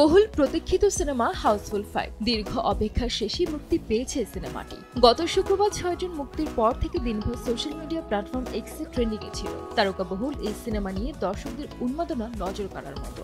বহুল প্রতীক্ষিত cinema Housefull 5 দীর্ঘ অপেক্ষার শেষে মুক্তি পেয়েছে সিনেমাটি। গত শুক্রবার 6 জুন মুক্তির পর থেকে দিনভর সোশ্যাল মিডিয়া প্ল্যাটফর্ম এক্সে ট্রেন্ডিং এ ছিল। তারকাবহুল এই সিনেমা নিয়ে দর্শকদের উন্মাদনা নজর কাড়ার মতো।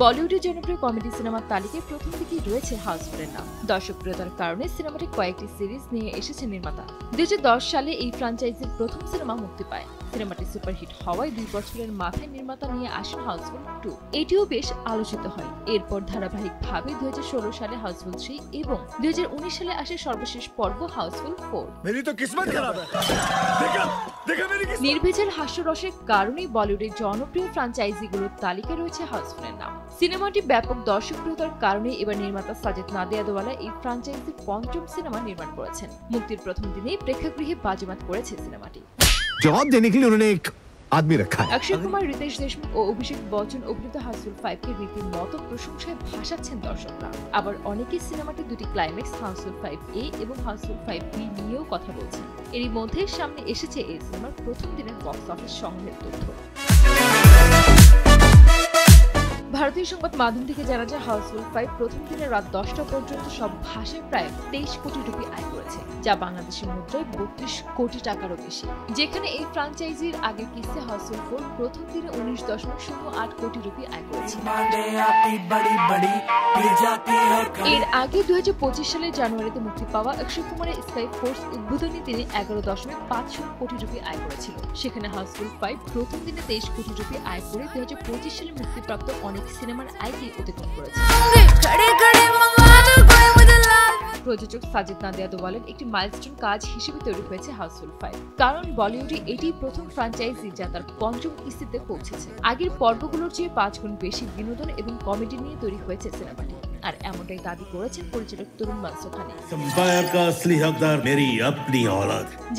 বলিউডের জনপ্রিয় কমেডি সিনেমার তালিকায় প্রথম দিকেই রয়েছে হাউসফুলের নাম। দর্শকপ্রিয়তার কারণে সিনেমাটি কয়েকটি সিরিজ নিয়ে এসেছে নির্মাতা। 2010 সালে এই ফ্র্যাঞ্চাইজির প্রথম সিনেমা মুক্তি পায়। সিনেমাটি সুপারহিট হওয়ায় 2 বছরের মাথায় নির্মাতা নিয়ে আসেন হাউসফুল 2। এটিও বেশ আলোচিত হয়। এরপর ধারাবাহিকভাবে 2016 সালে হাউসফুল 3 এবং 2019 সালে আসে সর্বশেষ পর্ব হাউসফুল 4। নির্ভেজাল হাস্যরসের কারণেই বলিউডের জনপ্রিয় ফ্র্যাঞ্চাইজিগুলোর তালিকায় রয়েছে হাউসফুলের নাম। সিনেমাটি ব্যাপক দর্শকপ্রিয়তার কারণে এবার নির্মাতা সাজিদ নাদিয়াদওয়ালা এই ফ্র্যাঞ্চাইজির 5ম সিনেমা নির্মাণ করেছেন। মুক্তির প্রথম দিনেই প্রেক্ষাগৃহে বাজিমাত করেছে সিনেমাটি। जवाब देने के लिए उन्होंने एक आदमी रखा है। अक्षय कुमार, रितेश देशमुख ও অভিষেক বচ্চন অভিনীত হাউসফুল 5 কে রীতিমতো প্রশংসায় ভাসাচ্ছেন দর্শকরা। আবার অনেকেই সিনেমাটির দুটি ক্লাইম্যাক্স হাউসফুল 5A এবং হাউসফুল 5B নিয়েও কথা বলছেন। এরই মধ্যে সামনে এসেছে এই সিনেমার প্রথম দিনের বক্স অফিস সংগ্রহের তথ্য। ভারতীয় সংবাদ মাধ্যম থেকে জানা যায় হাউসফুল 5 প্রথম দিনে রাত 10টা পর্যন্ত সব ভাষায় প্রায় 23 কোটি রুপি আয় করেছে, যা বাংলাদেশের মুদ্রায় 32 কোটি টাকারও বেশি। যেখানে এই ফ্র্যাঞ্চাইজির আগের কিস্তি হাউসফুল 4 প্রথম দিনে 19.08 কোটি রুপি আয় করেছে। এর আগে 2025 সালের জানুয়ারিতে মুক্তি পাওয়া অক্ষয় কুমারের স্কাই ফোর্স উদ্বোধনী দিনে 11.50 কোটি রুপি আয় করেছিল। সেখানে হাউসফুল 5 প্রথম দিনে 23 কোটি রুপি আয় করে 2025 সালে মুক্তিপ্রাপ্ত অনেক সিনেমার আয়কে অতিক্রম করেছে। প্রযোজক সাজিদ নাদিয়াদওয়ালার একটি মাইলস্টোন কাজ হিসেবে তৈরি হয়েছে হাউসফুল 5, কারণ বলিউডে এটি প্রথম ফ্র্যাঞ্চাইজি যা তার 5ম কিস্তিতে পৌঁছেছে। আগের পর্বগুলোর চেয়ে 5 গুণ বেশি বিনোদন এবং কমেডি নিয়ে তৈরি হয়েছে সিনেমাটি। আর এমনটাই দাবি করেছেন পরিচালক তরুণ মানসুখানি।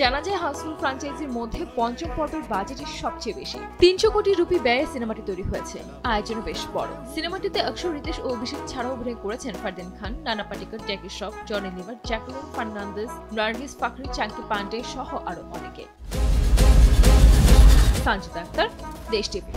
জানা যায় হাউসফুল ফ্র্যাঞ্চাইজির মধ্যে 5ম পর্বের বাজেটের সবচেয়ে বেশি 300 কোটি রুপি ব্যয়ে সিনেমাটি তৈরি হয়েছে। আয়োজনও বেশ বড়। সিনেমাটিতে অক্ষয়, রিতেশ ও অভিষেক ছাড়াও অভিনয় করেছেন ফারদিন খান, নানা পাটেকর, জ্যাকি শ্রফ, জনি লিভার, জ্যাকুলিন ফার্নান্দেজ, নার্গিস ফাকরি, চাঙ্কি পান্ডে সহ আরো অনেকে। সঞ্জিতা আক্তার, দেশ টিভি।